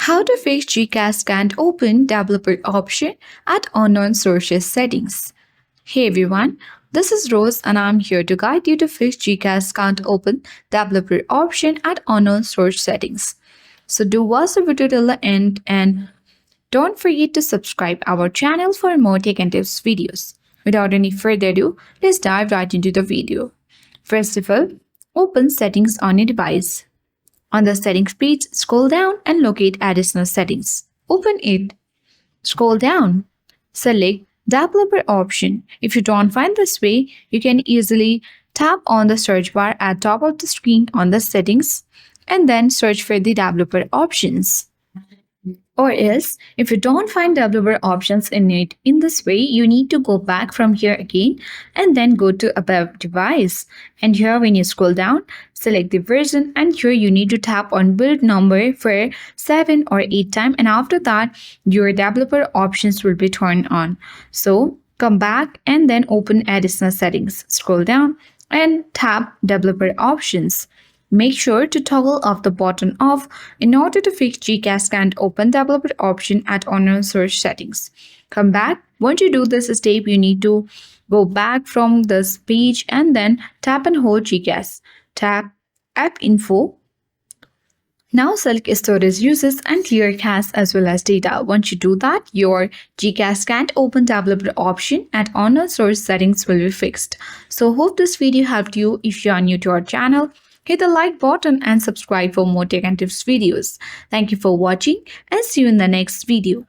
How to fix Gcast can't open developer option at unknown sources settings. Hey everyone, this is Rose and I'm here to guide you to fix Gcast can't open developer option at unknown source settings. So do watch the video till the end and don't forget to subscribe our channel for more tech and tips videos. Without any further ado, let's dive right into the video. First of all, open settings on your device. On the settings page, scroll down and locate additional settings. Open it. Scroll down. Select developer option. If you don't find this way, you can easily tap on the search bar at top of the screen on the settings and then search for the developer options. Or else, if you don't find developer options in it in this way, you need to go back from here again and then go to About Device. And here when you scroll down, select the version and here you need to tap on build number for 7 or 8 times and after that, your developer options will be turned on. So come back and then open additional settings. Scroll down and tap developer options. Make sure to toggle off the button off in order to fix Gcast can't open developer option at unknown source settings. Come back. Once you do this step, you need to go back from this page and then tap and hold Gcast. Tap App Info. Now select storage uses and clear cache as well as data. Once you do that, your Gcast can't open developer option at unknown source settings will be fixed. So hope this video helped you. If you are new to our channel, hit the like button and subscribe for more tech and tips videos. Thank you for watching and see you in the next video.